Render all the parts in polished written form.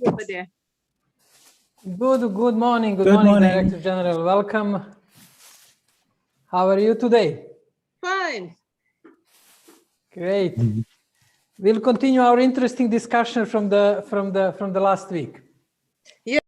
over there? Good morning. Good morning, Director General. Welcome. How are you today? Fine. Great. We'll continue our interesting discussion from the last week. Yeah.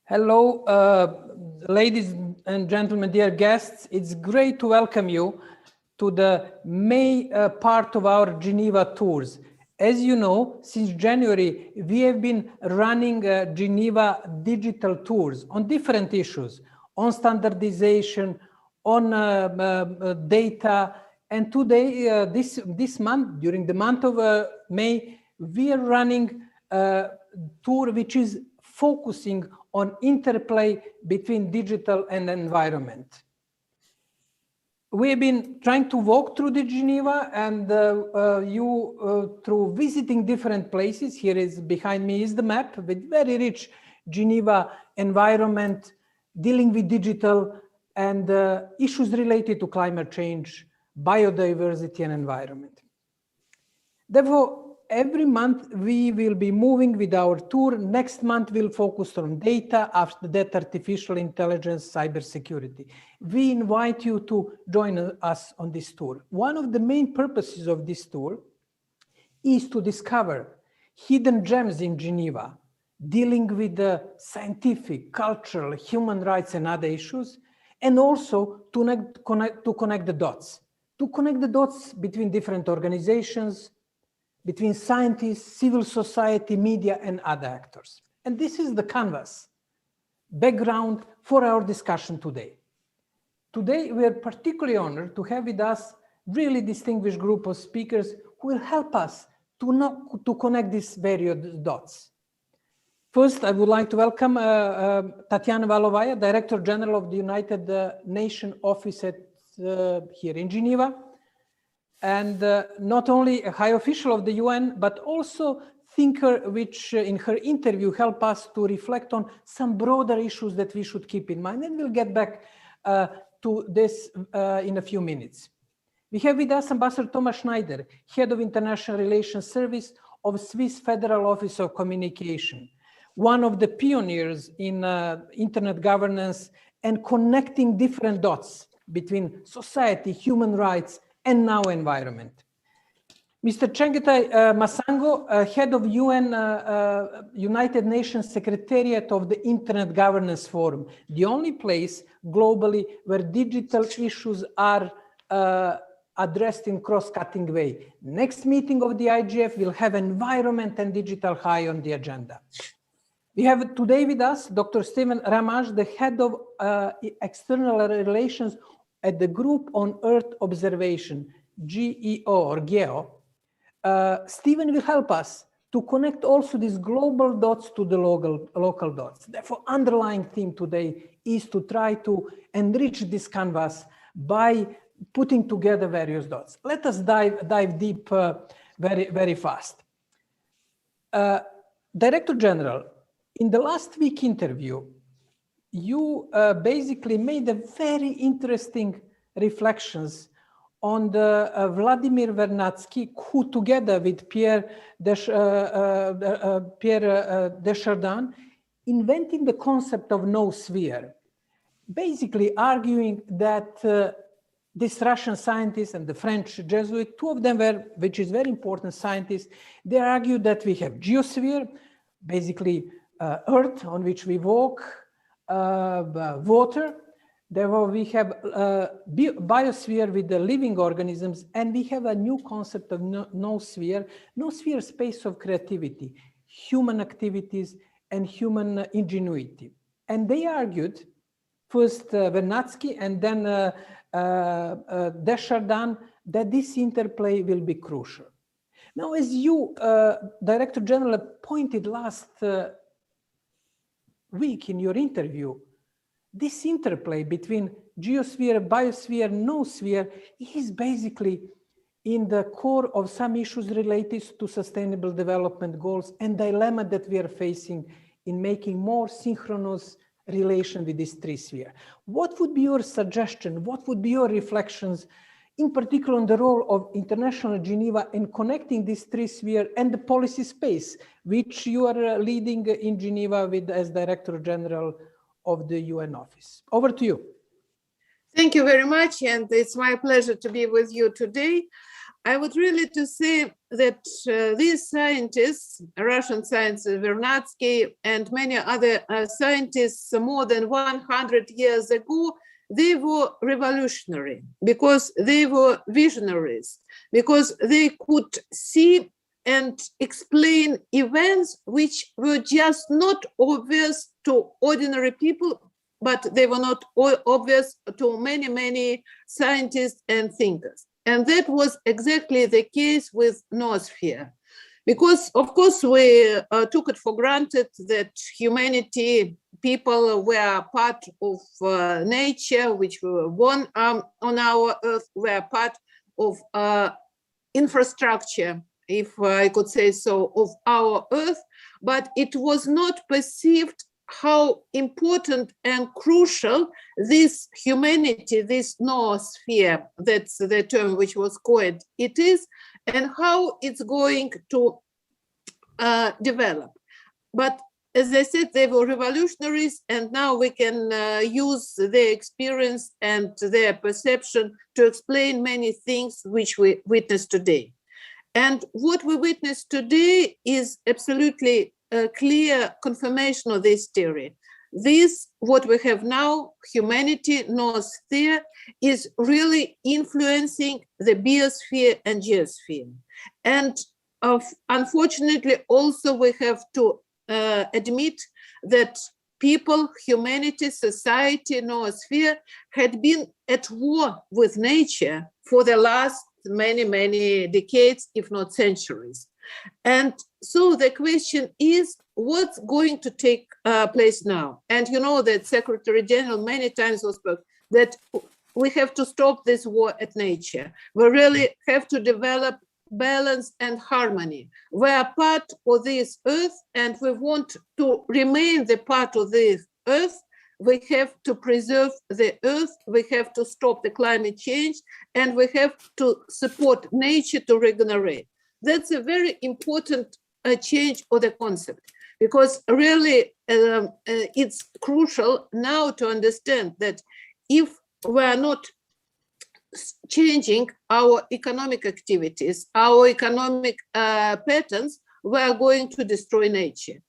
Hello, ladies and gentlemen, dear guests. It's great to welcome you to the May part of our Geneva tours. As you know, since January, we have been running Geneva digital tours on different issues, on standardization, on data. And today, this month, during the month of May, we are running a tour which is focusing on interplay between digital and environment. We've been trying to walk through the Geneva and through visiting different places. Here is behind me is the map with very rich Geneva environment, dealing with digital and issues related to climate change, biodiversity and environment. Therefore, every month we will be moving with our tour. Next month we'll focus on data, after that artificial intelligence, cybersecurity. We invite you to join us on this tour. One of the main purposes of this tour is to discover hidden gems in Geneva, dealing with the scientific, cultural, human rights and other issues, and also to connect the dots. To connect the dots between different organizations, between scientists, civil society, media, and other actors. And this is the canvas, background for our discussion today. Today, we are particularly honored to have with us really distinguished group of speakers who will help us to connect these various dots. First, I would like to welcome Tatiana Valovaya, Director General of the United Nations Office here in Geneva. And not only a high official of the UN, but also thinker which in her interview helped us to reflect on some broader issues that we should keep in mind. And we'll get back to this in a few minutes. We have with us Ambassador Thomas Schneider, Head of International Relations Service of Swiss Federal Office of Communication, one of the pioneers in internet governance and connecting different dots between society, human rights, and now environment. Mr. Chengetai Masango, head of United Nations Secretariat of the Internet Governance Forum, the only place globally where digital issues are addressed in cross-cutting way. Next meeting of the IGF will have environment and digital high on the agenda. We have today with us Dr. Stephen Ramage, the head of external relations at the Group on Earth Observation, GEO or GEO. Stephen will help us to connect also these global dots to the local dots. Therefore, underlying theme today is to try to enrich this canvas by putting together various dots. Let us dive deep very fast. Director General, in the last week interview, you basically made a very interesting reflections on the Vladimir Vernadsky, who together with Pierre Desjardins invented the concept of noosphere, basically arguing that this Russian scientist and the French Jesuit, two of them were, which is very important scientists, they argued that we have geosphere, basically earth on which we walk, water. Therefore, we have biosphere with the living organisms, and we have a new concept of noosphere space of creativity, human activities, and human ingenuity. And they argued, first Vernadsky and then Desjardins, that this interplay will be crucial. Now, as you, Director General, pointed last week in your interview, this interplay between geosphere, biosphere, noosphere is basically in the core of some issues related to sustainable development goals and dilemma that we are facing in making more synchronous relation with this three sphere. What would be your suggestion? What would be your reflections, in particular on the role of International Geneva in connecting this three sphere and the policy space, which you are leading in Geneva with as Director General of the UN office? Over to you. Thank you very much, and it's my pleasure to be with you today. I would really to say that these scientists, Russian scientists, Vernadsky and many other scientists more than 100 years ago, they were revolutionary because they were visionaries, because they could see and explain events which were just not obvious to ordinary people, but they were not obvious to many, many scientists and thinkers. And that was exactly the case with noosphere. Because, of course, we took it for granted that humanity, people were part of nature, which were born on our earth, were part of infrastructure, if I could say so, of our earth, but it was not perceived how important and crucial this humanity, this noosphere, that's the term which was coined, it is, and how it's going to develop. But as I said, they were revolutionaries, and now we can use their experience and their perception to explain many things which we witness today. And what we witness today is absolutely a clear confirmation of this theory. This, what we have now, humanity, noosphere, is really influencing the biosphere and geosphere. And unfortunately, also we have to admit that people, humanity, society, noosphere had been at war with nature for the last many, many decades, if not centuries. And so the question is, what's going to take place now? And you know that Secretary General many times was spoke that we have to stop this war at nature. We really have to develop balance and harmony. We are part of this earth, and we want to remain the part of this earth. We have to preserve the earth, we have to stop the climate change, and we have to support nature to regenerate. That's a very important change of the concept, because really it's crucial now to understand that if we are not changing our economic activities, our economic patterns, we are going to destroy nature.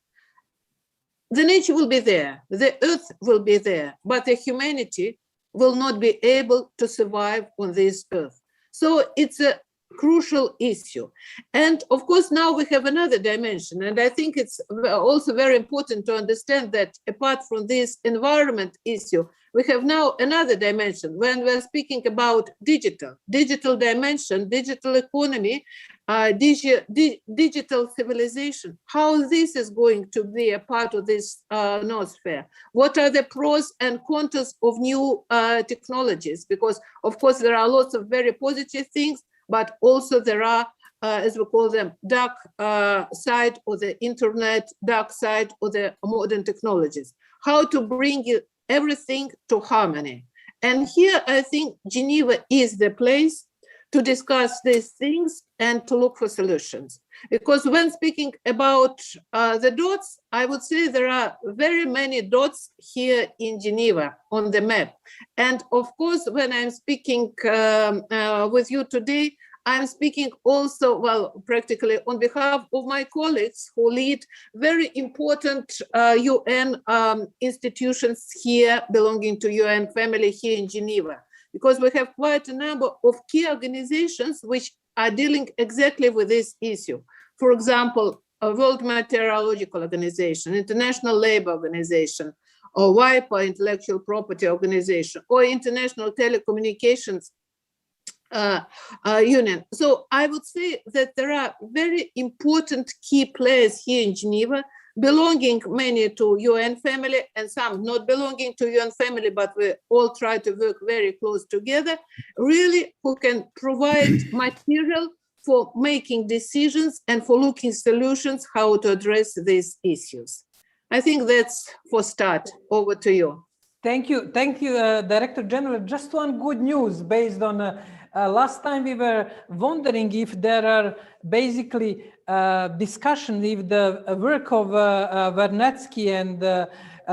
The nature will be there, the earth will be there, but the humanity will not be able to survive on this earth. So it's a crucial issue. And of course, now we have another dimension. And I think it's also very important to understand that apart from this environment issue, we have now another dimension when we're speaking about digital dimension, digital economy. digital civilization, how this is going to be a part of this noosphere. What are the pros and cons of new technologies? Because of course there are lots of very positive things, but also there are, as we call them, dark side of the internet, dark side of the modern technologies. How to bring everything to harmony. And here I think Geneva is the place to discuss these things and to look for solutions. Because when speaking about the dots, I would say there are very many dots here in Geneva on the map. And of course, when I'm speaking with you today, I'm speaking also, well, practically on behalf of my colleagues who lead very important UN institutions here belonging to UN family here in Geneva. Because we have quite a number of key organizations which are dealing exactly with this issue. For example, a World Meteorological Organization, International Labour Organization, or WIPO, Intellectual Property Organization, or International Telecommunications Union. So I would say that there are very important key players here in Geneva, belonging many to UN family and some not belonging to UN family, but we all try to work very close together, really who can provide material for making decisions and for looking solutions how to address these issues. I think that's for start. Over to you. Thank you, Director General. Just one good news based on last time we were wondering if there are basically discussion if the work of Vernetsky and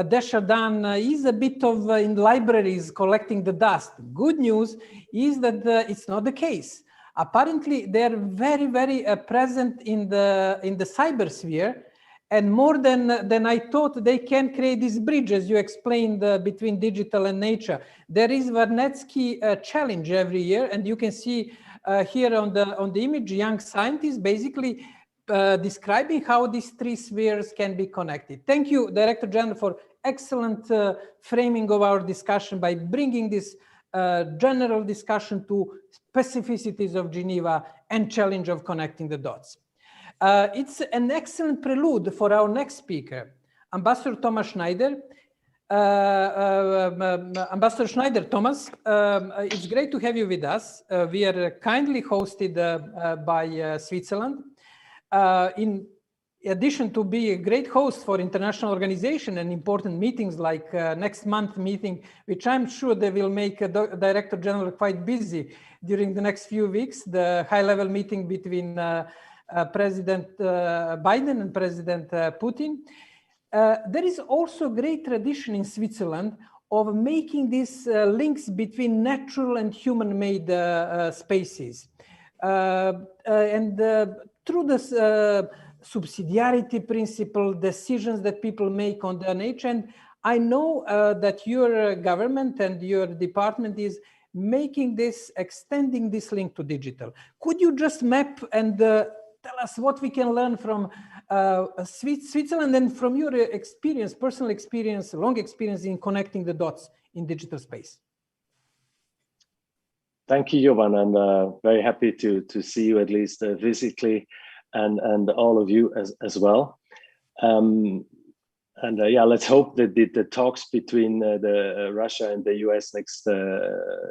Desjardins is a bit of in libraries collecting the dust. Good news is that it's not the case. Apparently, they're very, very present in the cyber sphere. And more than I thought, they can create this bridge, as you explained, between digital and nature. There is Vernetsky challenge every year, and you can see here on the image, young scientists basically describing how these three spheres can be connected. Thank you, Director General, for excellent framing of our discussion by bringing this general discussion to specificities of Geneva and challenge of connecting the dots. It's an excellent prelude for our next speaker, Ambassador Thomas Schneider. Ambassador Schneider, Thomas, it's great to have you with us. We are kindly hosted by Switzerland. In addition to being a great host for international organization and important meetings like next month meeting, which I'm sure they will make Director General quite busy during the next few weeks, the high-level meeting between President Biden and President Putin. There is also great tradition in Switzerland of making these links between natural and human-made spaces. And through this subsidiarity principle, decisions that people make on their nature, and I know that your government and your department is making this, extending this link to digital. Could you just map and tell us what we can learn from Switzerland and from your experience, personal experience, long experience in connecting the dots in digital space? Thank you, Jovan, and very happy to see you at least physically, and all of you as well. Yeah, let's hope that the talks between Russia and the US next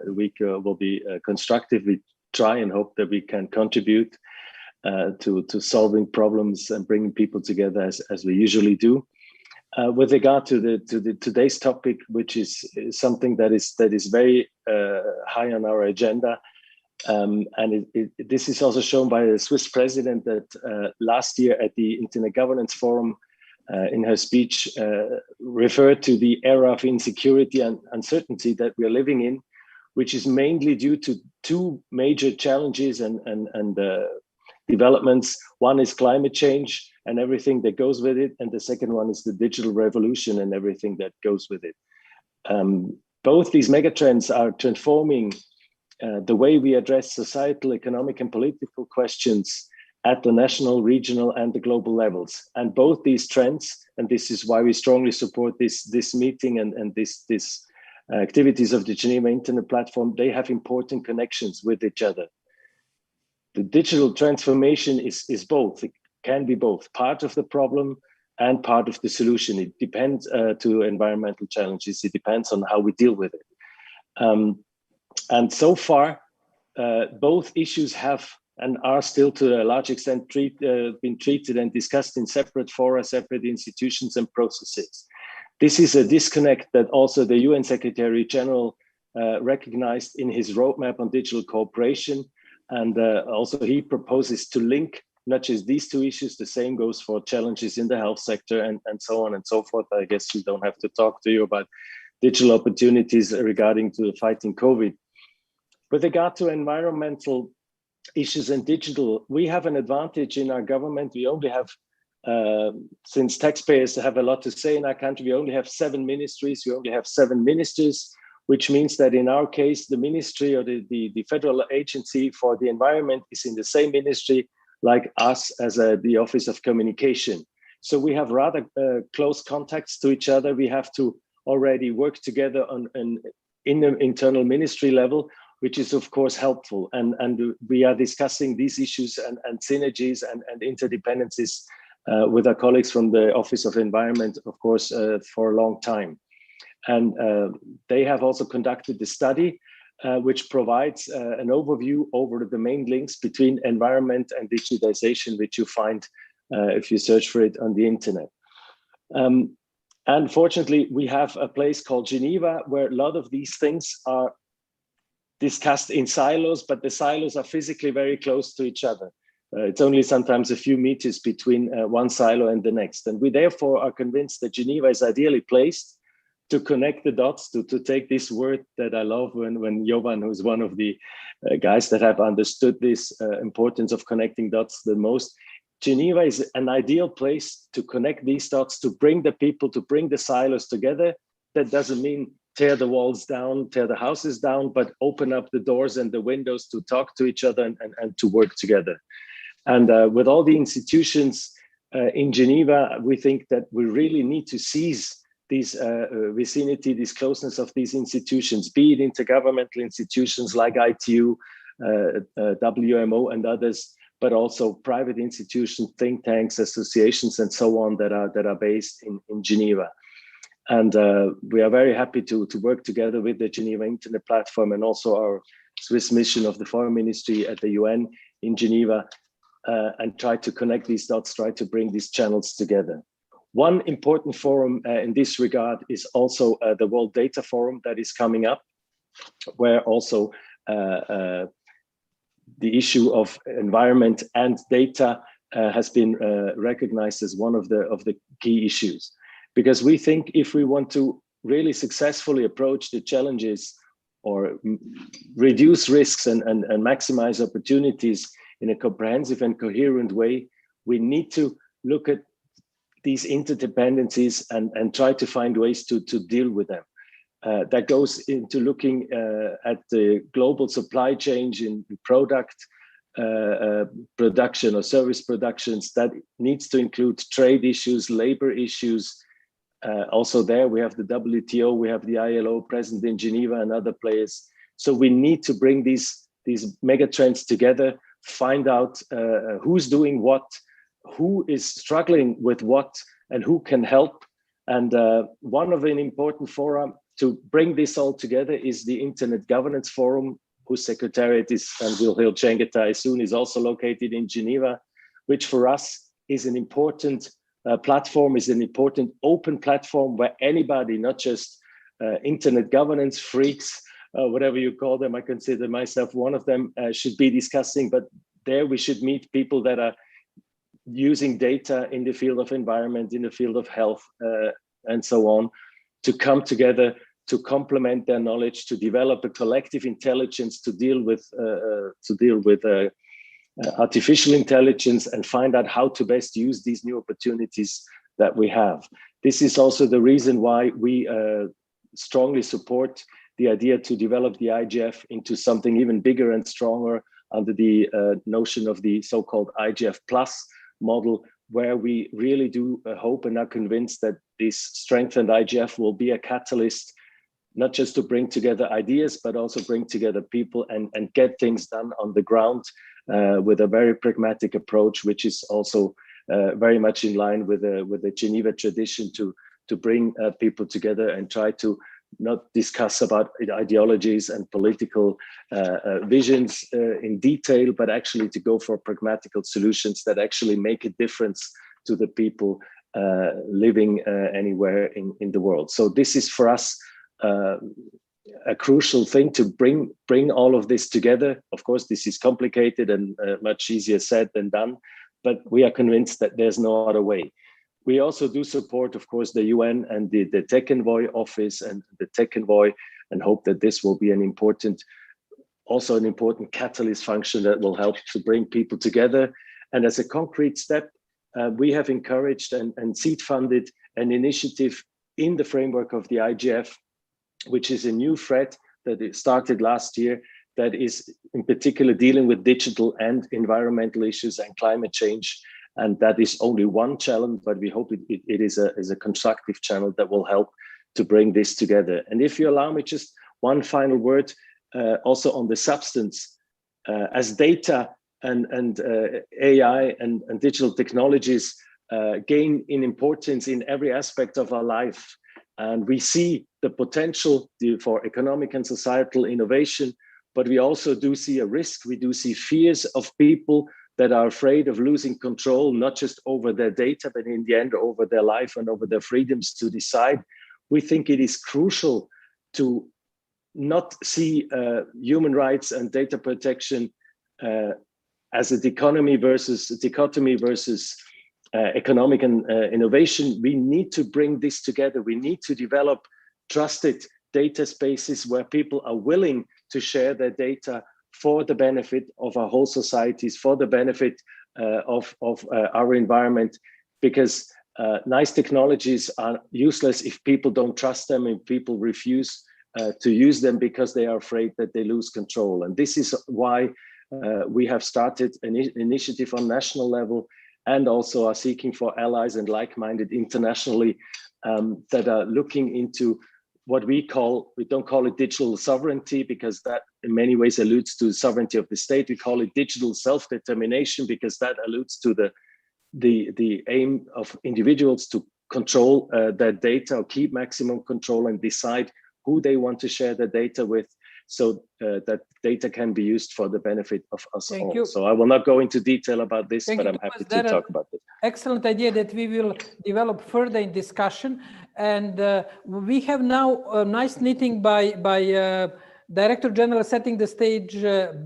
week will be constructive. We try and hope that we can contribute to solving problems and bringing people together as we usually do. With regard to today's topic, which is something that is very high on our agenda, and this is also shown by the Swiss president that last year at the Internet Governance Forum, in her speech, referred to the era of insecurity and uncertainty that we are living in, which is mainly due to two major challenges and developments. One is climate change and everything that goes with it, and the second one is the digital revolution and everything that goes with it. Both these megatrends are transforming the way we address societal, economic, and political questions at the national, regional, and the global levels. And both these trends, and this is why we strongly support this meeting and this activities of the Geneva Internet Platform, they have important connections with each other. the digital transformation is both. It can be both part of the problem and part of the solution. It depends to environmental challenges. It depends on how we deal with it. And so far, both issues have and are still to a large extent been treated and discussed in separate fora, separate institutions and processes. This is a disconnect that also the UN Secretary General recognized in his roadmap on digital cooperation. And also he proposes to link not just these two issues, the same goes for challenges in the health sector and so on and so forth. I guess we don't have to talk to you about digital opportunities regarding to fighting COVID. With regard to environmental issues and digital, we have an advantage in our government. We only have, since taxpayers have a lot to say in our country, we only have 7 ministries, we only have 7 ministers, which means that in our case, the ministry or the federal agency for the environment is in the same ministry like us as the Office of Communication. So we have rather close contacts to each other. We have to already work together in the internal ministry level, which is of course helpful. And we are discussing these issues and synergies and interdependencies with our colleagues from the Office of Environment, of course, for a long time. And they have also conducted the study, which provides an overview over the main links between environment and digitization, which you find if you search for it on the internet. Unfortunately, we have a place called Geneva where a lot of these things are discussed in silos, but the silos are physically very close to each other. It's only sometimes a few meters between one silo and the next. And we therefore are convinced that Geneva is ideally placed to connect the dots, to take this word that I love when Jovan, who's one of the guys that have understood this importance of connecting dots the most. Geneva is an ideal place to connect these dots, to bring the people, to bring the silos together. That doesn't mean tear the walls down, tear the houses down, but open up the doors and the windows to talk to each other and to work together. And with all the institutions in Geneva, we think that we really need to seize this vicinity, this closeness of these institutions, be it intergovernmental institutions like ITU, WMO and others, but also private institutions, think tanks, associations, and so on that are based in Geneva. And we are very happy to work together with the Geneva Internet Platform and also our Swiss mission of the Foreign Ministry at the UN in Geneva and try to connect these dots, try to bring these channels together. One important forum in this regard is also the World Data Forum that is coming up, where also the issue of environment and data has been recognized as one of the key issues. Because we think if we want to really successfully approach the challenges or reduce risks and maximize opportunities in a comprehensive and coherent way, we need to look at these interdependencies and try to find ways to deal with them. That goes into looking at the global supply chain in product production or service productions. That needs to include trade issues, labor issues. Also there we have the WTO, we have the ILO present in Geneva and other players. So we need to bring these mega trends together, find out who's doing what, who is struggling with what, and who can help. And one of an important forum to bring this all together is the Internet Governance Forum, whose secretariat is, and we'll hear Chengetai soon, is also located in Geneva, which for us is an important platform, is an important open platform where anybody, not just internet governance freaks, whatever you call them, I consider myself one of them, should be discussing, but there we should meet people that are using data in the field of environment, in the field of health, and so on, to come together, to complement their knowledge, to develop a collective intelligence, to deal with artificial intelligence and find out how to best use these new opportunities that we have. This is also the reason why we strongly support the idea to develop the IGF into something even bigger and stronger under the notion of the so-called IGF Plus model, where we really do hope and are convinced that this strengthened IGF will be a catalyst, not just to bring together ideas, but also bring together people and get things done on the ground with a very pragmatic approach, which is also very much in line with the Geneva tradition to bring people together and try to not discuss about ideologies and political visions in detail, but actually to go for pragmatical solutions that actually make a difference to the people living anywhere in the world. So this is for us a crucial thing, to bring all of this together. Of course, this is complicated and much easier said than done, but we are convinced that there's no other way. We also do support, of course, the UN and the Tech Envoy office and the Tech Envoy, and hope that this will be an important catalyst function that will help to bring people together. And as a concrete step, we have encouraged and seed funded an initiative in the framework of the IGF, which is a new thread that it started last year, that is in particular dealing with digital and environmental issues and climate change. And that is only one challenge, but we hope it is a constructive channel that will help to bring this together. And if you allow me just one final word, also on the substance, as data and AI and digital technologies gain in importance in every aspect of our life, and we see the potential for economic and societal innovation, but we also do see a risk. We do see fears of people that are afraid of losing control, not just over their data, but in the end over their life and over their freedoms to decide. We think it is crucial to not see human rights and data protection as a dichotomy versus economic and innovation. We need to bring this together. We need to develop trusted data spaces where people are willing to share their data for the benefit of our whole societies, for the benefit of our environment, because nice technologies are useless if people don't trust them and people refuse to use them because they are afraid that they lose control. And this is why we have started an initiative on national level, and also are seeking for allies and like-minded internationally that are looking into what we don't call it digital sovereignty, because that in many ways alludes to sovereignty of the state. We call it digital self-determination, because that alludes to the aim of individuals to control their data, or keep maximum control and decide who they want to share their data with, so that data can be used for the benefit of us all. You. So I will not go into detail about this, but I'm happy to talk about it. Excellent idea that we will develop further in discussion. And we have now a nice meeting by Director General setting the stage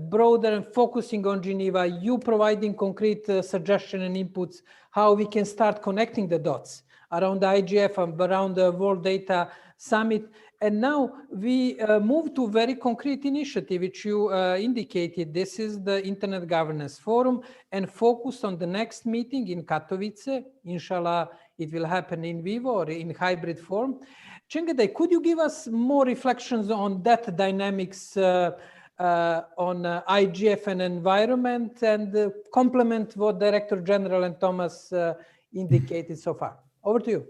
broader and focusing on Geneva, you providing concrete suggestions and inputs, how we can start connecting the dots around the IGF and around the World Data Summit. And now we move to very concrete initiative, which you indicated. This is the Internet Governance Forum, and focus on the next meeting in Katowice. Inshallah, it will happen in vivo or in hybrid form. Cengede, could you give us more reflections on that dynamics on IGF and environment, and complement what Director General and Thomas indicated so far? Over to you.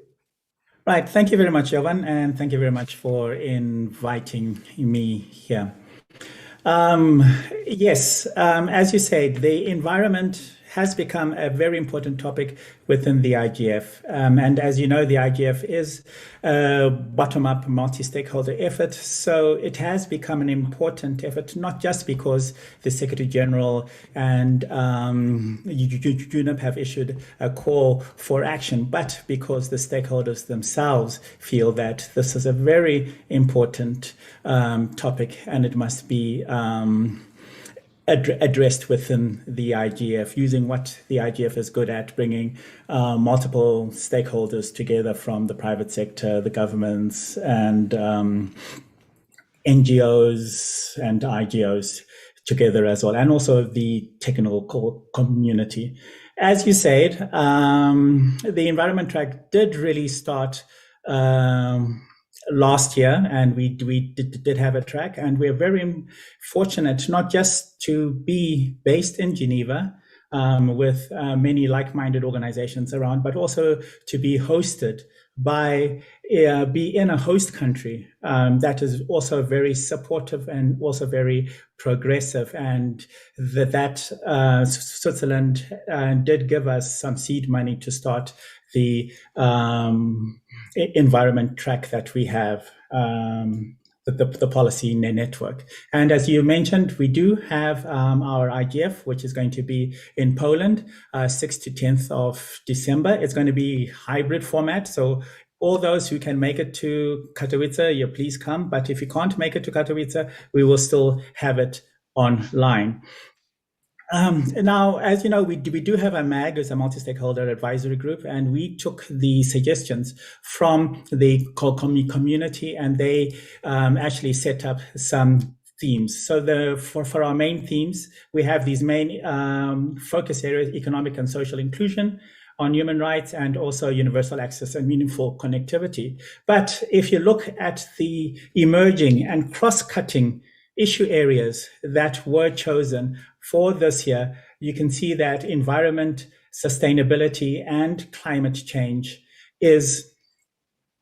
Right. Thank you very much, Jovan, and thank you very much for inviting me here. Yes, as you said, the environment has become a very important topic within the IGF. And as you know, the IGF is a bottom-up multi-stakeholder effort. So it has become an important effort, not just because the Secretary General and UNEP have issued a call for action, but because the stakeholders themselves feel that this is a very important topic, and it must be addressed within the IGF, using what the IGF is good at, bringing multiple stakeholders together from the private sector, the governments, and NGOs and IGOs together as well, and also the technical community. As you said, the environment track did really start last year, and we did have a track, and we're very fortunate not just to be based in Geneva with many like-minded organizations around, but also to be hosted by be in a host country that is also very supportive and also very progressive, and that Switzerland did give us some seed money to start the environment track that we have, the policy network. And as you mentioned, we do have our IGF, which is going to be in Poland, 6th to 10th of December. It's going to be hybrid format. So all those who can make it to Katowice, you please come. But if you can't make it to Katowice, we will still have it online. Now, as you know, we do have a MAG, as a multi-stakeholder advisory group, and we took the suggestions from the community, and they actually set up some themes. So for our main themes, we have these main focus areas: economic and social inclusion, on human rights, and also universal access and meaningful connectivity. But if you look at the emerging and cross-cutting issue areas that were chosen for this year, you can see that environment, sustainability, and climate change is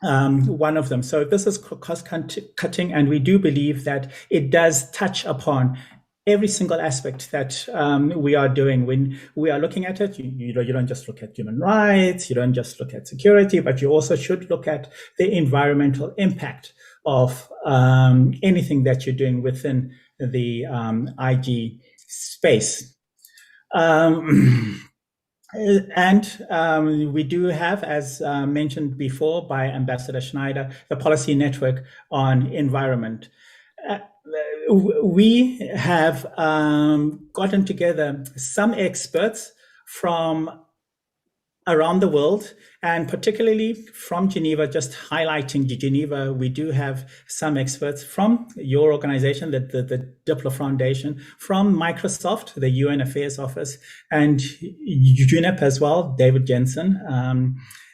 one of them. So this is cost-cutting, and we do believe that it does touch upon every single aspect that we are doing. When we are looking at it, you don't just look at human rights, you don't just look at security, but you also should look at the environmental impact of anything that you're doing within the IG space. And we do have, as mentioned before by Ambassador Schneider, the policy network on environment. We have gotten together some experts from around the world, and particularly from Geneva. Just highlighting Geneva, we do have some experts from your organization, the Diplo Foundation, from Microsoft, the UN Affairs Office, and UNEP as well, David Jensen,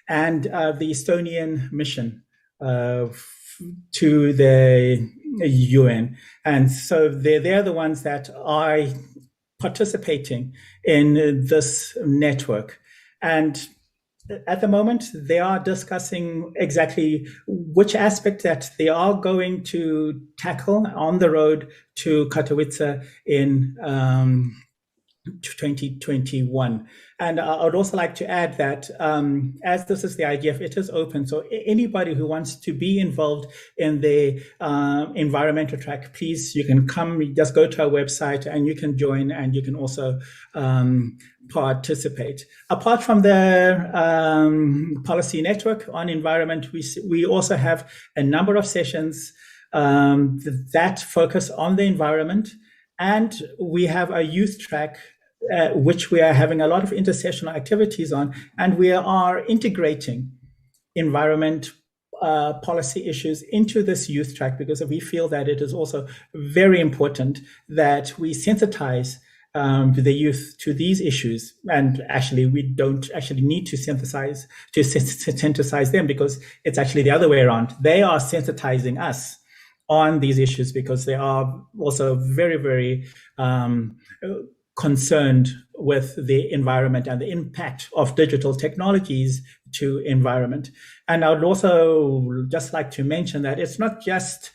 and the Estonian mission to the UN. And so they're the ones that are participating in this network. And at the moment, they are discussing exactly which aspect that they are going to tackle on the road to Katowice in 2021. And I would also like to add that as this is the IGF, it is open. So anybody who wants to be involved in the environmental track, please, you can come, just go to our website and you can join, and you can also participate. Apart from the policy network on environment, we also have a number of sessions that focus on the environment. And we have a youth track, which we are having a lot of intersessional activities on, and we are integrating environment policy issues into this youth track, because we feel that it is also very important that we sensitize the youth to these issues. And actually, we don't actually need to synthesize them, because it's actually the other way around. They are sensitizing us on these issues, because they are also very, very concerned with the environment and the impact of digital technologies to environment. And I would also just like to mention that it's not just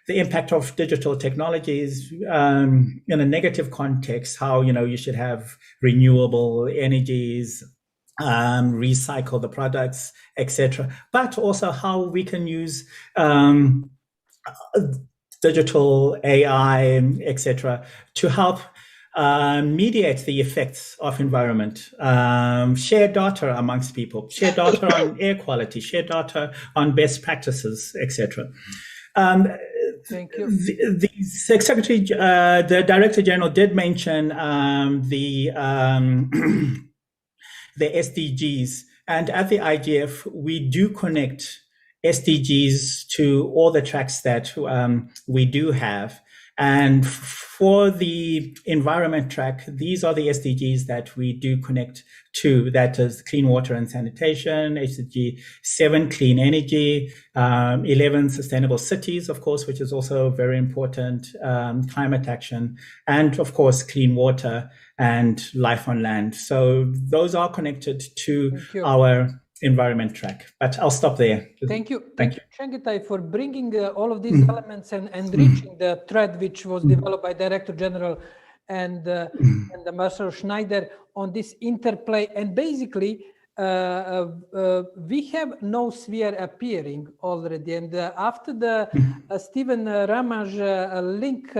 the impact of digital technologies in a negative context, how, you should have renewable energies, recycle the products, etc., but also how we can use digital AI, etc., to help mediate the effects of environment, share data amongst people, share data on air quality, share data on best practices, etc. Thank you. The Secretary, the Director General did mention the SDGs, and at the IGF we do connect SDGs to all the tracks that we do have. And for the environment track, these are the SDGs that we do connect to. That is clean water and sanitation, SDG 7, clean energy, 11, sustainable cities, of course, which is also very important, climate action, and of course, clean water and life on land. So those are connected to our environment track. But I'll stop there. Thank you. Thank you, Changitai, for bringing all of these elements and enriching the thread which was developed by Director General and Ambassador Schneider on this interplay. And basically, we have noosphere appearing already. And after the Stephen Ramage link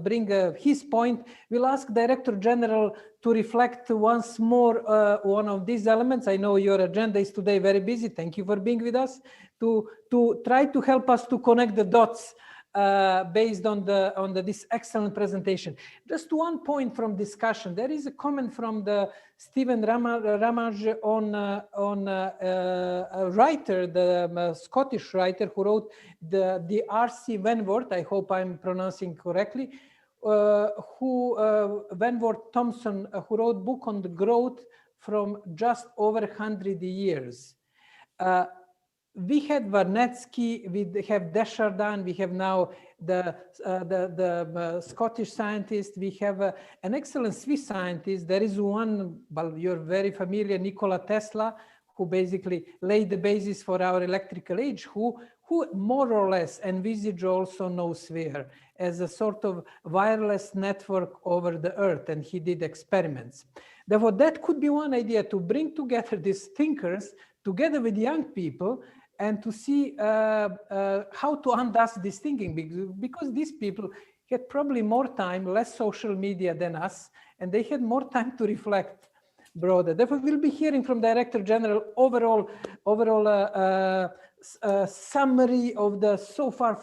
bring his point, we'll ask Director General to reflect once more one of these elements. I know your agenda is today very busy. Thank you for being with us to try to help us to connect the dots based on this excellent presentation. Just one point from discussion. There is a comment from the Stephen Ramage on a writer, the Scottish writer who wrote the R.C. Venworth, I hope I'm pronouncing correctly, Venworth Thompson, who wrote book on the growth from just over 100 years. We had Varnetsky, we have Desjardins, we have now the Scottish scientist, we have an excellent Swiss scientist. There is one, well, you're very familiar, Nikola Tesla, who basically laid the basis for our electrical age, who more or less envisaged also noosphere as a sort of wireless network over the earth, and he did experiments. Therefore, that could be one idea, to bring together these thinkers together with young people and to see how to undust this thinking, because these people had probably more time, less social media than us, and they had more time to reflect broader. Therefore, we'll be hearing from Director General overall summary of the so far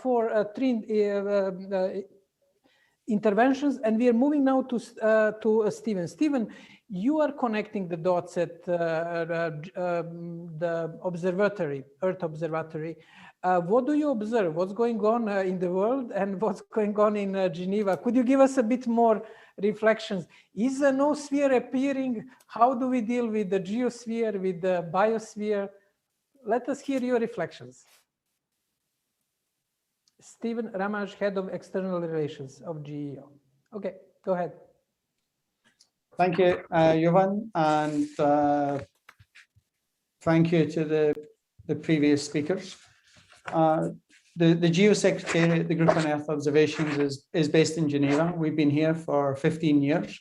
three interventions, and we are moving now to Stephen. Stephen, you are connecting the dots at the observatory, Earth Observatory. What do you observe? What's going on in the world and what's going on in Geneva? Could you give us a bit more reflections? Is a noosphere appearing? How do we deal with the geosphere, with the biosphere? Let us hear your reflections. Stephen Ramage, Head of External Relations of GEO. Okay, go ahead. Thank you, Jovan, and thank you to the previous speakers. The GEO Secretariat, the Group on Earth Observations, is based in Geneva. We've been here for 15 years.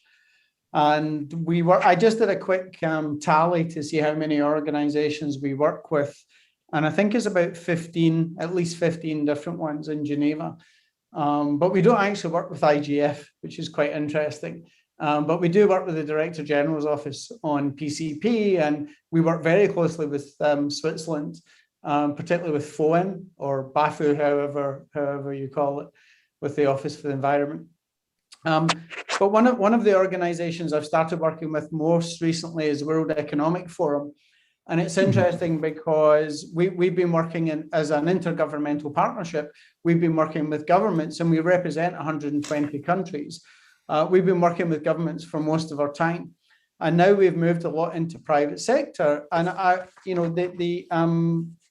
And I just did a quick tally to see how many organizations we work with. And I think it's about 15, at least 15 different ones in Geneva. But we don't actually work with IGF, which is quite interesting. But we do work with the Director General's Office on PCP, and we work very closely with Switzerland, particularly with FOEN or BAFU, however you call it, with the Office for the Environment. But one of the organizations I've started working with most recently is the World Economic Forum. And it's interesting because we've been working as an intergovernmental partnership. We've been working with governments, and we represent 120 countries. We've been working with governments for most of our time. And now we've moved a lot into private sector. And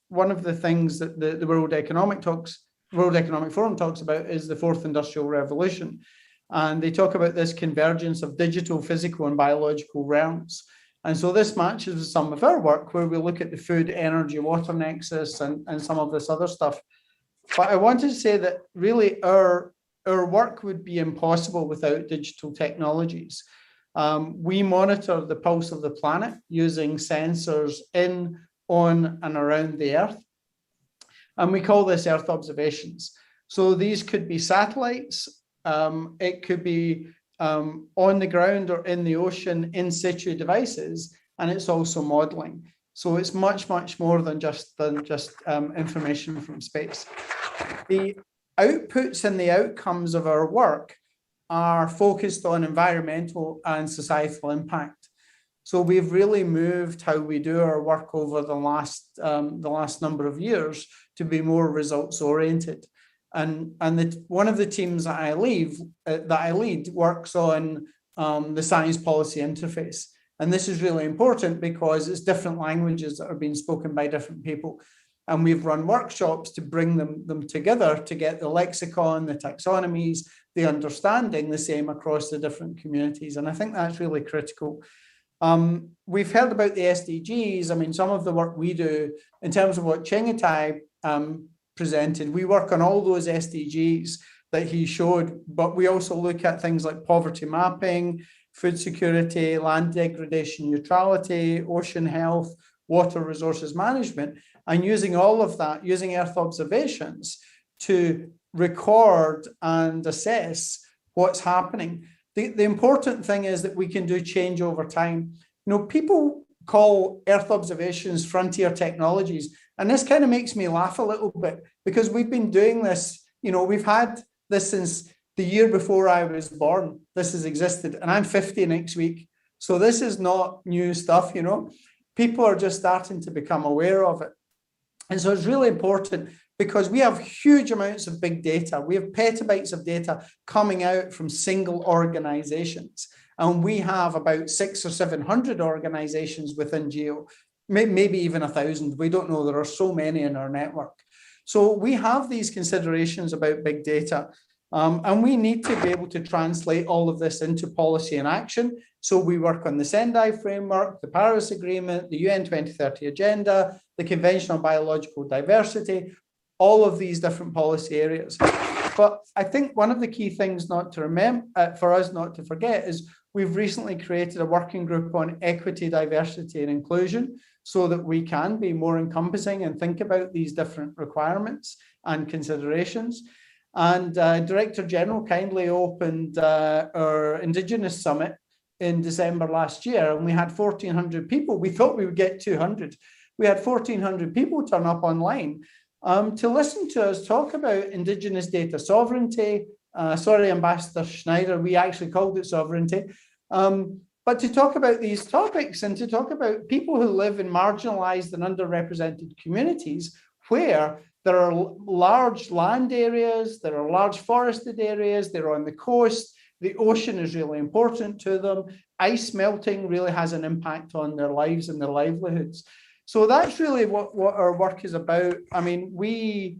one of the things that the World Economic Forum talks about is the fourth industrial revolution. And they talk about this convergence of digital, physical, and biological realms. And so this matches with some of our work, where we look at the food, energy, water nexus, and some of this other stuff. But I wanted to say that really our work would be impossible without digital technologies. We monitor the pulse of the planet using sensors in, on, and around the Earth. And we call this Earth observations. So these could be satellites. It could be on the ground or in the ocean, in situ devices, and it's also modeling. So it's much, much more than just information from space. The outputs and the outcomes of our work are focused on environmental and societal impact. So we've really moved how we do our work over the last number of years to be more results oriented. And one of the teams that I lead works on the science policy interface. And this is really important because it's different languages that are being spoken by different people. And we've run workshops to bring them together to get the lexicon, the taxonomies, the understanding the same across the different communities. And I think that's really critical. We've heard about the SDGs. I mean, some of the work we do in terms of what Chengetai presented, we work on all those SDGs that he showed, but we also look at things like poverty mapping, food security, land degradation neutrality, ocean health, water resources management, and using all of that, using Earth observations to record and assess what's happening. The important thing is that we can do change over time. You know, people call Earth observations frontier technologies, and this kind of makes me laugh a little bit because we've been doing this, you know, we've had this since the year before I was born. This has existed, and I'm 50 next week. So this is not new stuff, you know. People are just starting to become aware of it. And so it's really important because we have huge amounts of big data. We have petabytes of data coming out from single organizations. And we have about 600 or 700 organizations within GEO, maybe even 1,000. We don't know. There are so many in our network. So we have these considerations about big data. And we need to be able to translate all of this into policy and action. So we work on the Sendai framework, the Paris Agreement, the UN 2030 Agenda, the Convention on Biological Diversity, all of these different policy areas. But I think one of the key things not to remember, for us not to forget, is we've recently created a working group on equity, diversity, and inclusion so that we can be more encompassing and think about these different requirements and considerations. And Director General kindly opened our Indigenous Summit in December last year, and we had 1,400 people. We thought we would get 200. We had 1,400 people turn up online to listen to us talk about Indigenous data sovereignty. Sorry, Ambassador Schneider, we actually called it sovereignty. But to talk about these topics and to talk about people who live in marginalized and underrepresented communities where there are large land areas, there are large forested areas, they're on the coast, the ocean is really important to them, ice melting really has an impact on their lives and their livelihoods. So that's really what our work is about. I mean, we've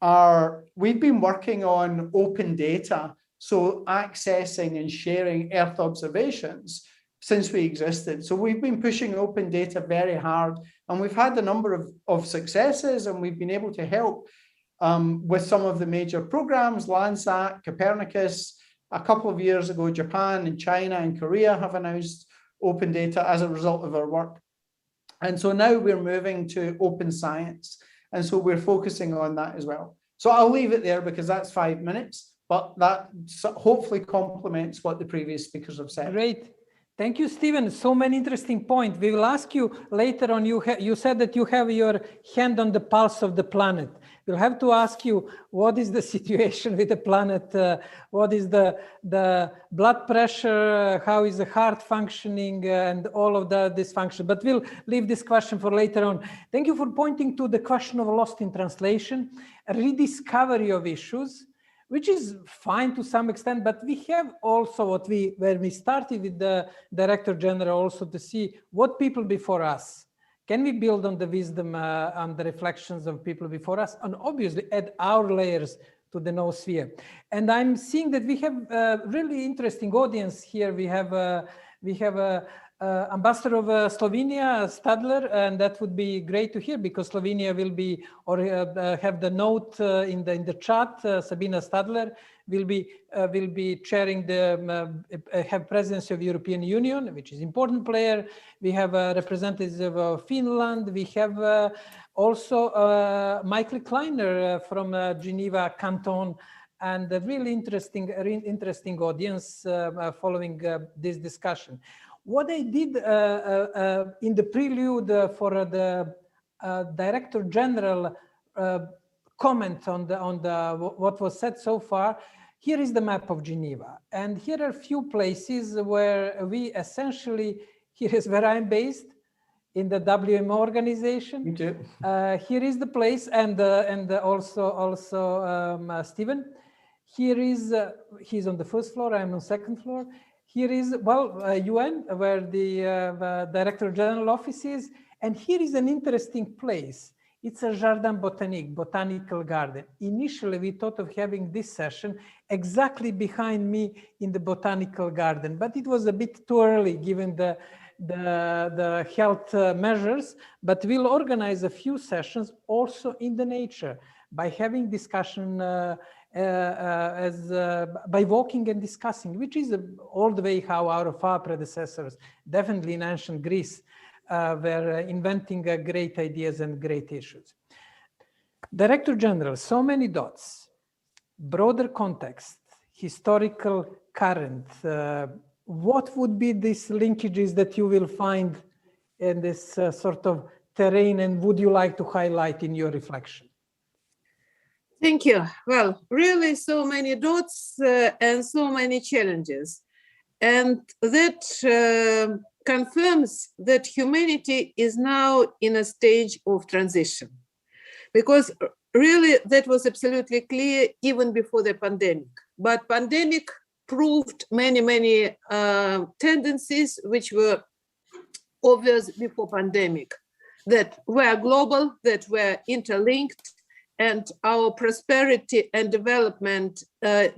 been working on open data, so accessing and sharing Earth observations since we existed. So we've been pushing open data very hard, and we've had a number of successes, and we've been able to help with some of the major programs, Landsat, Copernicus. A couple of years ago, Japan and China and Korea have announced open data as a result of our work. And so now we're moving to open science. And so we're focusing on that as well. So I'll leave it there because that's 5 minutes, but that hopefully complements what the previous speakers have said. Great. Thank you, Stephen. So many interesting points. We will ask you later on. You said that you have your hand on the pulse of the planet. We'll have to ask you, what is the situation with the planet? What is the blood pressure? How is the heart functioning? And all of the dysfunction. But we'll leave this question for later on. Thank you for pointing to the question of lost in translation, a rediscovery of issues, which is fine to some extent, but we have also where we started with the Director General also to see what people before us, can we build on the wisdom and the reflections of people before us, and obviously add our layers to the noosphere. And I'm seeing that we have a really interesting audience here. We have Ambassador of Slovenia, Stadler, and that would be great to hear because Slovenia will be, or have the note in the chat. Sabina Stadler will be chairing have presidency of European Union, which is important player. We have representatives of Finland. We have also Michael Kleiner from Geneva Canton, and a really interesting audience following this discussion. What I did in the prelude for the Director General comment on what was said so far, here is the map of Geneva. And here are a few places where we essentially, here is where I'm based, in the WMO organization. Me too. Here is the place, and also Stephen. Here is, he's on the first floor, I'm on second floor. Here is, UN, where the Director General office is. And here is an interesting place. It's a Jardin Botanique, botanical garden. Initially, we thought of having this session exactly behind me in the botanical garden, but it was a bit too early given the the health measures, but we'll organize a few sessions also in the nature by having discussion by walking and discussing, which is all the way how our predecessors, definitely in ancient Greece, were inventing great ideas and great issues. Director General, so many dots, broader context, historical current. What would be these linkages that you will find in this sort of terrain, and would you like to highlight in your reflection? Thank you. Well, really so many dots and so many challenges. And that confirms that humanity is now in a stage of transition. Because really that was absolutely clear even before the pandemic. But pandemic proved many tendencies which were obvious before pandemic, that were global, that were interlinked, and our prosperity and development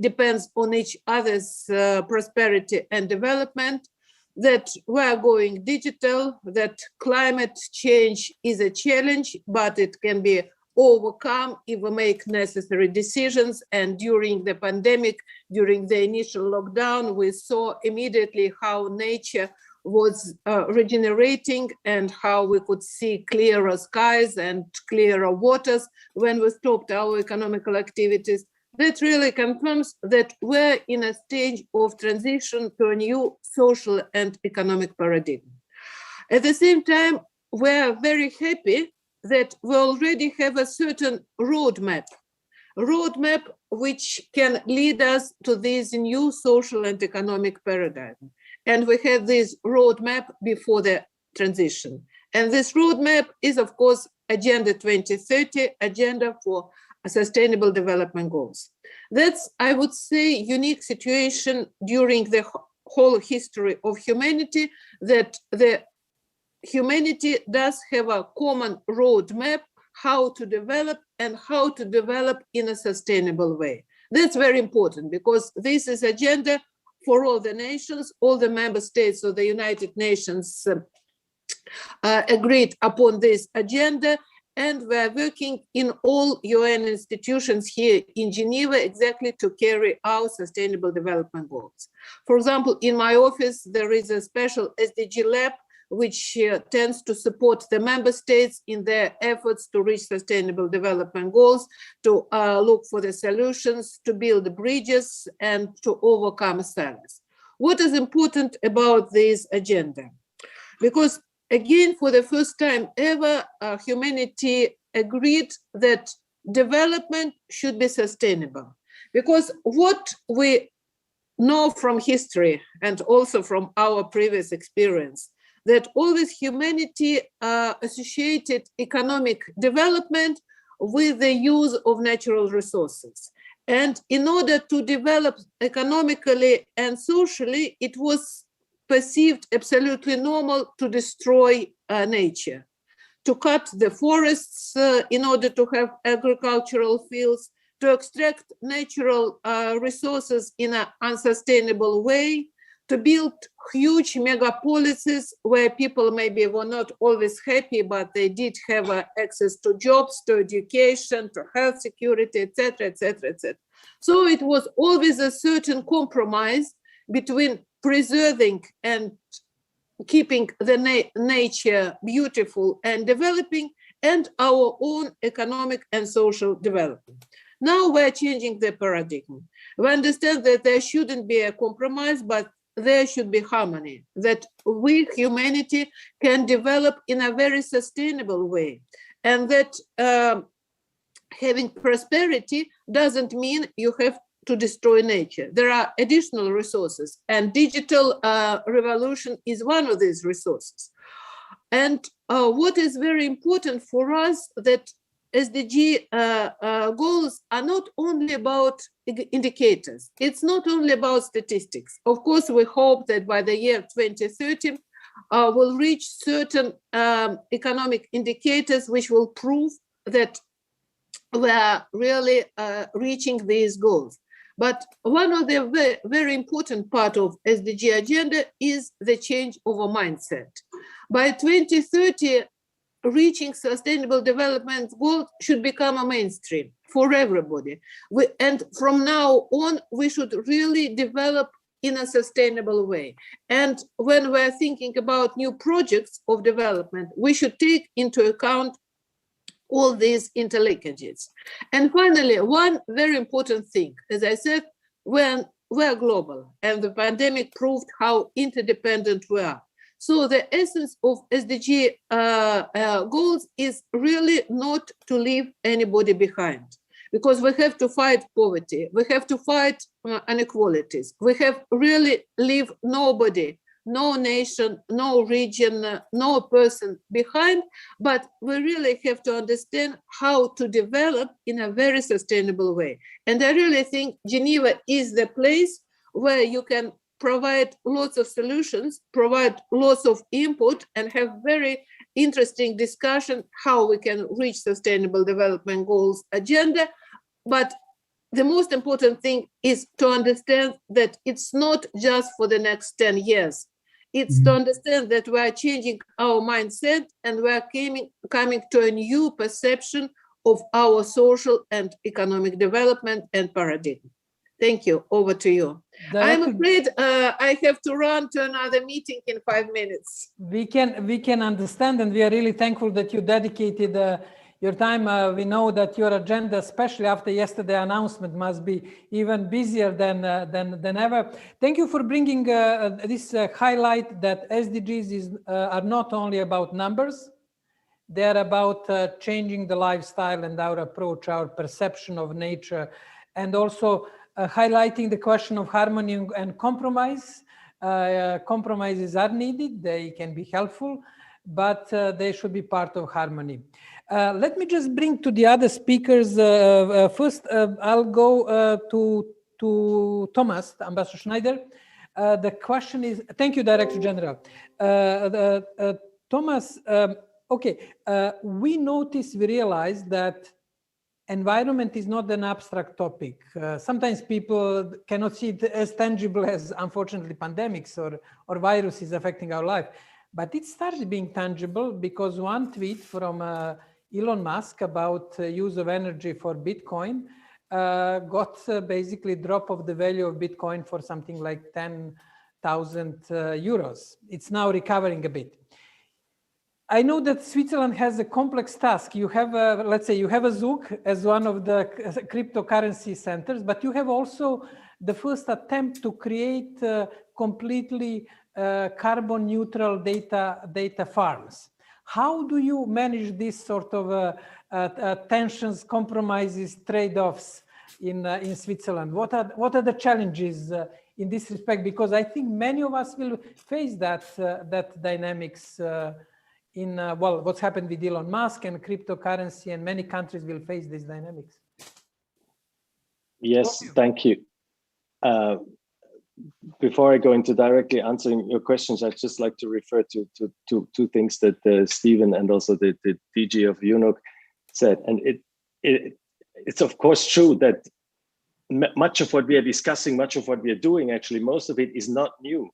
depends on each other's prosperity and development, that we're going digital, that climate change is a challenge, but it can be overcome if we make necessary decisions. And during the pandemic, during the initial lockdown, we saw immediately how nature was regenerating and how we could see clearer skies and clearer waters when we stopped our economical activities. That really confirms that we're in a stage of transition to a new social and economic paradigm. At the same time, we're very happy that we already have a certain roadmap which can lead us to this new social and economic paradigm. And we had this roadmap before the transition. And this roadmap is, of course, Agenda 2030, Agenda for Sustainable Development Goals. That's, I would say, unique situation during the whole history of humanity, that the humanity does have a common roadmap how to develop and how to develop in a sustainable way. That's very important because this is agenda for all the nations, all the member states of the United Nations agreed upon this agenda, and we're working in all UN institutions here in Geneva exactly to carry out sustainable development goals. For example, in my office, there is a special SDG lab which tends to support the member states in their efforts to reach sustainable development goals, to look for the solutions, to build bridges, and to overcome silence. What is important about this agenda? Because again, for the first time ever, humanity agreed that development should be sustainable. Because what we know from history and also from our previous experience, that always humanity associated economic development with the use of natural resources. And in order to develop economically and socially, it was perceived absolutely normal to destroy nature, to cut the forests in order to have agricultural fields, to extract natural resources in an unsustainable way, to build huge megapolises where people maybe were not always happy, but they did have access to jobs, to education, to health security, etc., etc., etc. So it was always a certain compromise between preserving and keeping the nature beautiful and developing, and our own economic and social development. Now we're changing the paradigm. We understand that there shouldn't be a compromise, but there should be harmony, that we, humanity, can develop in a very sustainable way, and that having prosperity doesn't mean you have to destroy nature. There are additional resources, and digital revolution is one of these resources. And what is very important for us, that SDG goals are not only about indicators. It's not only about statistics. Of course, we hope that by the year 2030, we'll reach certain economic indicators which will prove that we are really reaching these goals. But one of the very important part of SDG agenda is the change of a mindset. By 2030, reaching sustainable development goals should become a mainstream for everybody. And from now on, we should really develop in a sustainable way. And when we're thinking about new projects of development, we should take into account all these interlinkages. And finally, one very important thing, as I said, when we're global, and the pandemic proved how interdependent we are. So the essence of SDG goals is really not to leave anybody behind, because we have to fight poverty, we have to fight inequalities, we have really leave nobody, no nation, no region, no person behind, but we really have to understand how to develop in a very sustainable way. And I really think Geneva is the place where you can provide lots of solutions, provide lots of input, and have very interesting discussion how we can reach sustainable development goals agenda. But the most important thing is to understand that it's not just for the next 10 years. It's to understand that we are changing our mindset and we are coming to a new perception of our social and economic development and paradigm. Thank you. Over to you. I'm afraid I have to run to another meeting in 5 minutes. We can understand, and we are really thankful that you dedicated your time. We know that your agenda, especially after yesterday's announcement, must be even busier than ever. Thank you for bringing this highlight that SDGs are not only about numbers, they're about changing the lifestyle and our approach, our perception of nature, and also highlighting the question of harmony and compromise. Compromises are needed, they can be helpful, but they should be part of harmony. Let me just bring to the other speakers. First, I'll go to Thomas, Ambassador Schneider. The question is, thank you, Director General. Thomas, we realize that environment is not an abstract topic. Sometimes people cannot see it as tangible as, unfortunately, pandemics or viruses affecting our life. But it started being tangible because one tweet from Elon Musk about use of energy for Bitcoin got basically drop of the value of Bitcoin for something like 10,000 euros. It's now recovering a bit. I know that Switzerland has a complex task. You have, let's say, you have a Zug as one of the cryptocurrency centers, but you have also the first attempt to create completely carbon neutral data farms. How do you manage this sort of tensions, compromises, trade-offs in Switzerland? What are the challenges in this respect? Because I think many of us will face that dynamics in what's happened with Elon Musk and cryptocurrency, and many countries will face these dynamics. Yes, thank you. Before I go into directly answering your questions, I'd just like to refer to two things that Stephen and also the DG of UNOC said. And it's of course true that much of what we are discussing, much of what we are doing, actually, most of it is not new.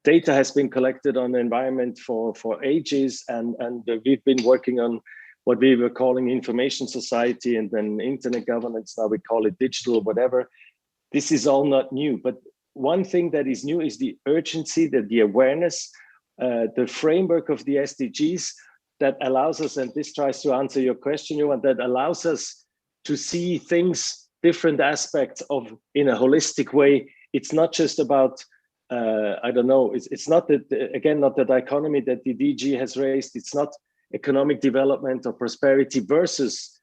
Data has been collected on the environment for ages, and we've been working on what we were calling information society and then internet governance. Now we call it digital, whatever. This is all not new, but one thing that is new is the urgency, the awareness, the framework of the SDGs that allows us, and this tries to answer your question, Johan, that allows us to see things, different aspects of in a holistic way. It's not just about I don't know, it's not that, again, not the dichotomy that the DG has raised. It's not economic development or prosperity versus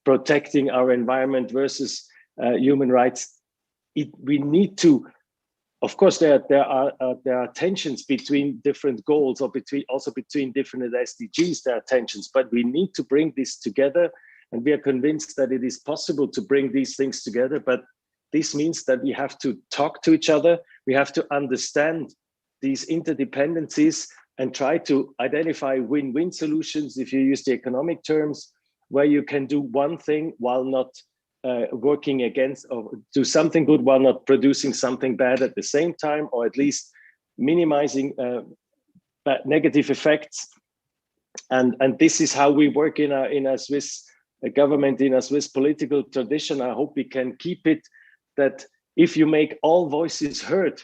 protecting our environment versus human rights. We need to, of course, there are tensions between different goals or between different SDGs, there are tensions, but we need to bring this together. And we are convinced that it is possible to bring these things together, but this means that we have to talk to each other. We have to understand these interdependencies and try to identify win-win solutions, if you use the economic terms, where you can do one thing while not working against or do something good while not producing something bad at the same time, or at least minimizing negative effects. And this is how we work in a Swiss government, in a Swiss political tradition. I hope we can keep it, that if you make all voices heard,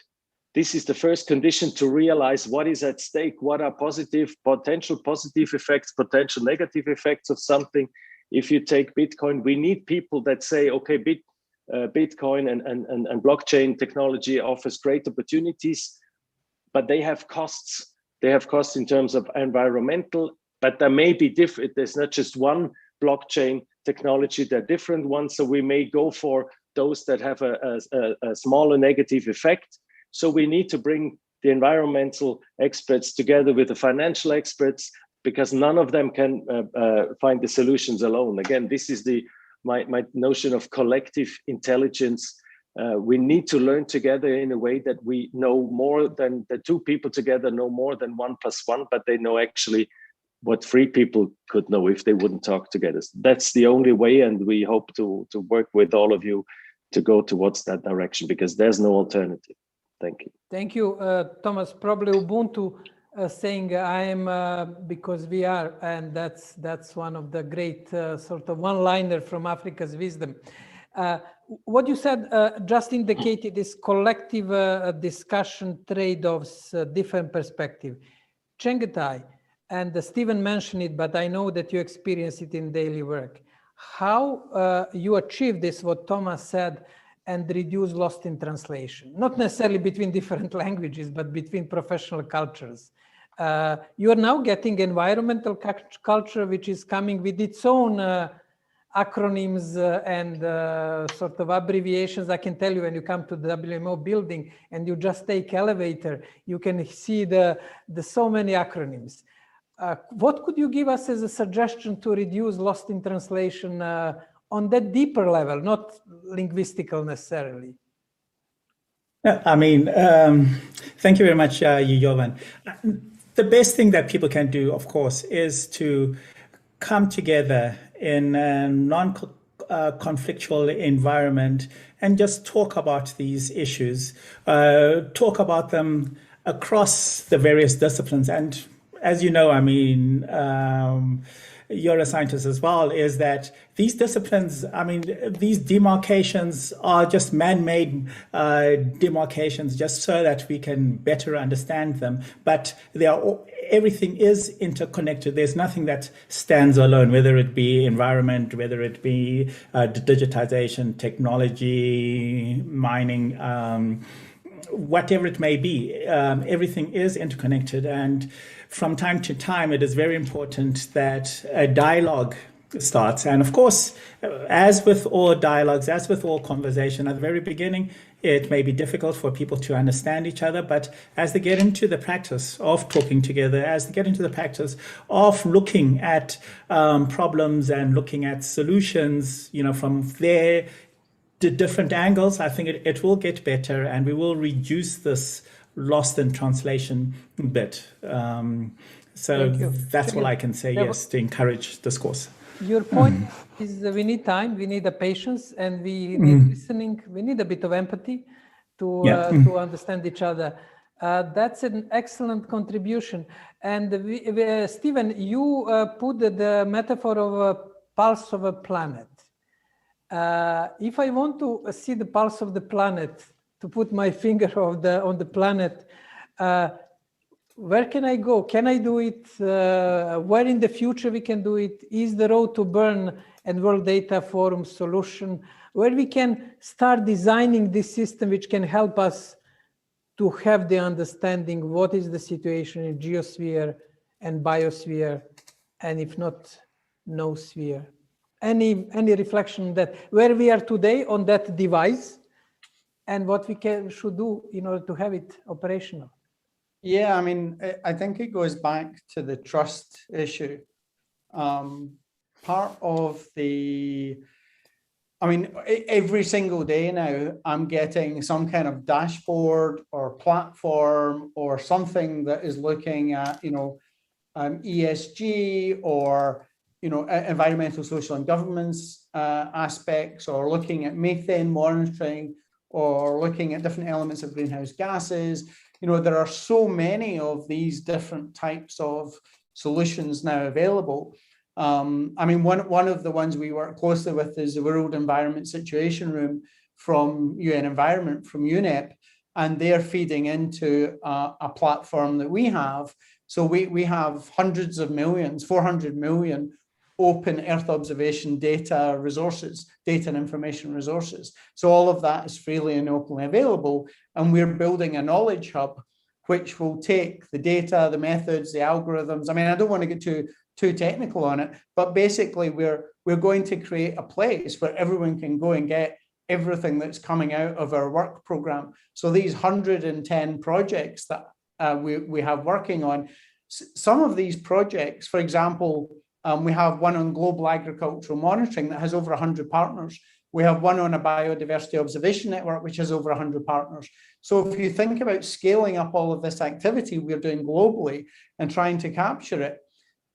this is the first condition to realize what is at stake, what are potential positive effects, potential negative effects of something. If you take Bitcoin, we need people that say, okay, Bitcoin and blockchain technology offers great opportunities, but they have costs. They have costs in terms of environmental, but there may be different. There's not just one blockchain technology, there are different ones. So we may go for those that have a smaller negative effect. So we need to bring the environmental experts together with the financial experts, because none of them can find the solutions alone. Again, this is my notion of collective intelligence. We need to learn together in a way that we know more than the two people together know more than 1 + 1, but they know actually what 3 people could know if they wouldn't talk together. That's the only way, and we hope to work with all of you to go towards that direction, because there's no alternative. Thank you. Thank you, Thomas. Probably Ubuntu saying I am because we are, and that's one of the great sort of one-liner from Africa's wisdom. What you said just indicated this collective discussion, trade-offs, different perspective. Chengetai, and Stephen mentioned it, but I know that you experience it in daily work. How you achieve this, what Thomas said, and reduce lost in translation, not necessarily between different languages, but between professional cultures. You are now getting environmental culture, which is coming with its own acronyms and sort of abbreviations. I can tell you, when you come to the WMO building and you just take elevator, you can see the so many acronyms. What could you give us as a suggestion to reduce lost in translation on that deeper level, not linguistical necessarily? I mean, thank you very much, Jovan. The best thing that people can do, of course, is to come together in a non-conflictual environment and just talk about these issues, talk about them across the various disciplines. And as you know, I mean, you're a scientist as well, is that these disciplines, I mean, these demarcations are just man-made demarcations just so that we can better understand them. But everything is interconnected. There's nothing that stands alone, whether it be environment, whether it be digitization, technology, mining, whatever it may be. Everything is interconnected. And from time to time, it is very important that a dialogue starts. And of course, as with all dialogues, as with all conversation, at the very beginning, it may be difficult for people to understand each other. But as they get into the practice of talking together, as they get into the practice of looking at problems and looking at solutions, you know, from their different angles, I think it will get better, and we will reduce this lost in translation bit. So that's what I can say, yes, to encourage discourse. Your point is that we need time, we need the patience, and we need listening. We need a bit of empathy to understand each other. That's an excellent contribution. And Stephen, you put the metaphor of a pulse of a planet. If I want to see the pulse of the planet, to put my finger on the planet, where can I go? Can I do it? Where in the future we can do it? Is the Road to Bern and World Data Forum solution where we can start designing this system which can help us to have the understanding what is the situation in geosphere and biosphere, and if not, noosphere? Any reflection that where we are today on that device and what we should do in order to have it operational? Yeah, I mean, I think it goes back to the trust issue. Part of every single day now, I'm getting some kind of dashboard or platform or something that is looking at, ESG or, environmental, social, and governance aspects, or looking at methane monitoring, or looking at different elements of greenhouse gases. You know, there are so many of these different types of solutions now available. I mean, one of the ones we work closely with is the World Environment Situation Room from UN Environment, from UNEP, and they're feeding into a platform that we have. So we have hundreds of millions, 400 million open Earth observation data resources, data and information resources. So all of that is freely and openly available. And we're building a knowledge hub, which will take the data, the methods, the algorithms. I mean, I don't want to get too technical on it, but basically we're going to create a place where everyone can go and get everything that's coming out of our work program. So these 110 projects that we have working on, some of these projects, for example, we have one on global agricultural monitoring that has over 100 partners. We have one on a biodiversity observation network, which has over 100 partners. So if you think about scaling up all of this activity we're doing globally and trying to capture it,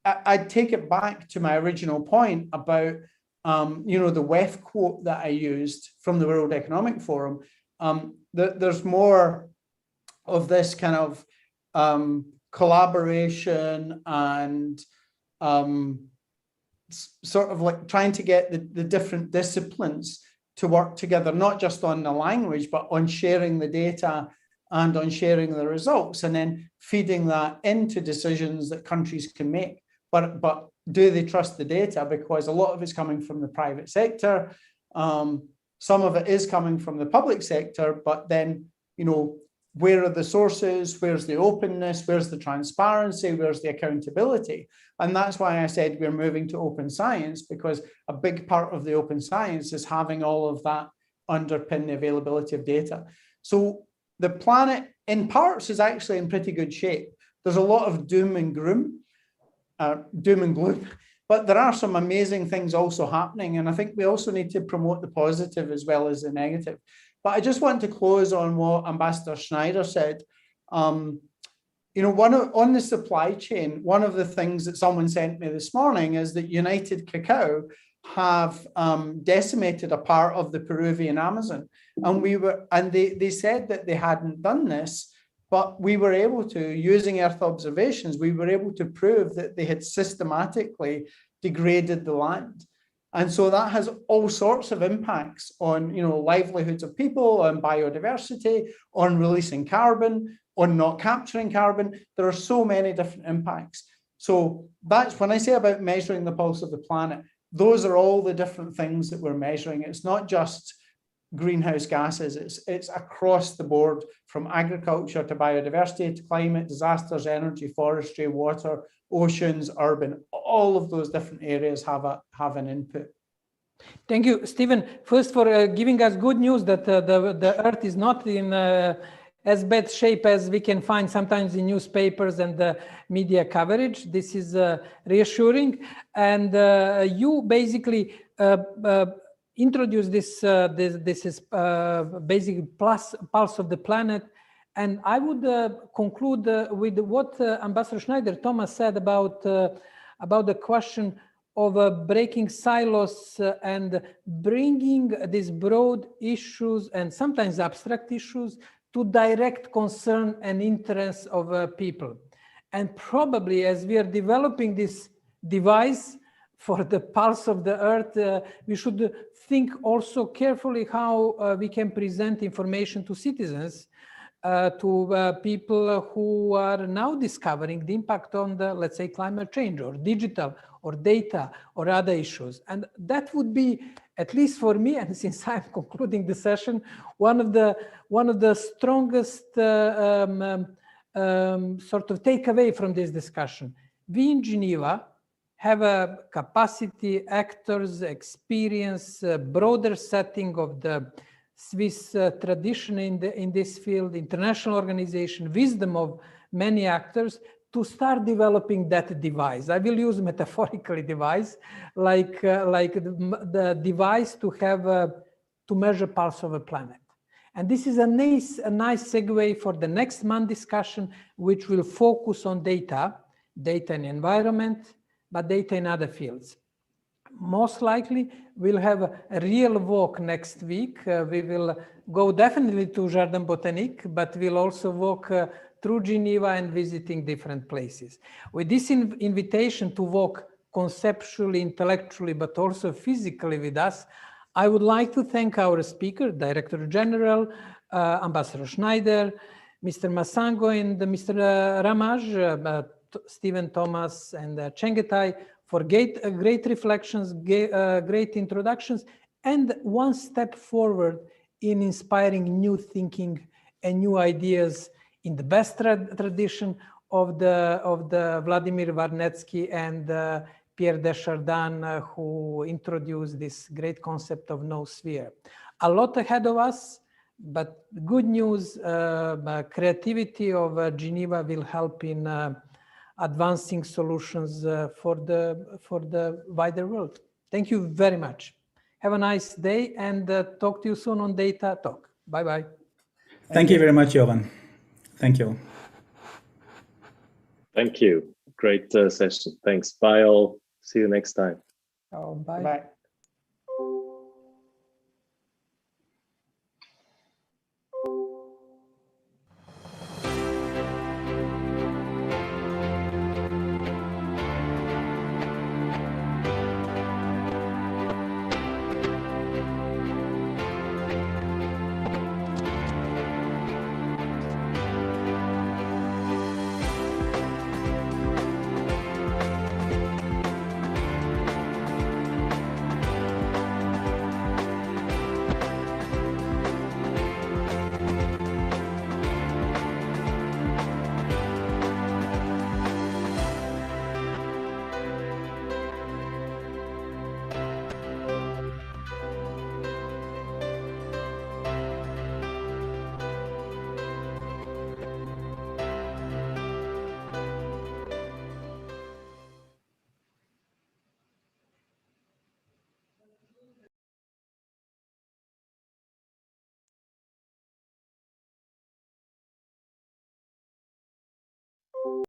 I'd take it back to my original point about, you know, the WEF quote that I used from the World Economic Forum. There's more of this kind of collaboration and sort of like trying to get the different disciplines to work together, not just on the language, but on sharing the data and on sharing the results, and then feeding that into decisions that countries can make. But do they trust the data? Because a lot of it's coming from the private sector. Some of it is coming from the public sector, but then, you know, where are the sources? Where's the openness? Where's the transparency? Where's the accountability? And that's why I said we're moving to open science, because a big part of the open science is having all of that underpin the availability of data. So the planet in parts is actually in pretty good shape. There's a lot of doom and gloom, but there are some amazing things also happening. And I think we also need to promote the positive as well as the negative. But I just want to close on what Ambassador Schneider said. You know, on the supply chain, one of the things that someone sent me this morning is that United Cacao have decimated a part of the Peruvian Amazon. And they said that they hadn't done this, but we were able to, using Earth observations, we were able to prove that they had systematically degraded the land. And so that has all sorts of impacts on, you know, livelihoods of people, on biodiversity, on releasing carbon, on not capturing carbon. There are so many different impacts. So that's when I say about measuring the pulse of the planet, those are all the different things that we're measuring. It's not just greenhouse gases, it's across the board, from agriculture to biodiversity to climate, disasters, energy, forestry, water, oceans, urban. All of those different areas have an input. Thank you, Stephen. First, for giving us good news that the Earth is not in as bad shape as we can find sometimes in newspapers and the media coverage. This is reassuring. And you basically introduced this is basically pulse of the planet. And I would conclude with what Ambassador Schneider Thomas said about the question of breaking silos and bringing these broad issues and sometimes abstract issues to direct concern and interest of people. And probably as we are developing this device for the pulse of the Earth, we should think also carefully how we can present information to citizens, to people who are now discovering the impact on the, let's say, climate change or digital or data or other issues. And that would be, at least for me, and since I'm concluding the session, one of the strongest sort of takeaway from this discussion. We in Geneva have a capacity, actors, experience, broader setting of the Swiss tradition in this field, international organization, wisdom of many actors to start developing that device. I will use metaphorically device, like the device to have to measure pulse of a planet. And this is a nice segue for the next month discussion, which will focus on data in environment, but data in other fields. most likely we'll have a real walk next week. We will go definitely to Jardin Botanique, but we'll also walk through Geneva and visiting different places. With this invitation to walk conceptually, intellectually, but also physically with us, I would like to thank our speaker, Director General, Ambassador Schneider, Mr. Masango and Mr. Ramaj, Stephen Thomas and Chengetai for great reflections, great introductions, and one step forward in inspiring new thinking and new ideas in the best tradition of the Vladimir Varnetsky and Pierre Deschardin, who introduced this great concept of noosphere. A lot ahead of us, but good news, creativity of Geneva will help in advancing solutions for the wider world. Thank you very much. Have a nice day and talk to you soon on Data Talk. Bye-bye. Thank you very much, Jovan. Thank you. Thank you. Great session. Thanks. Bye all. See you next time. Oh, bye. Bye.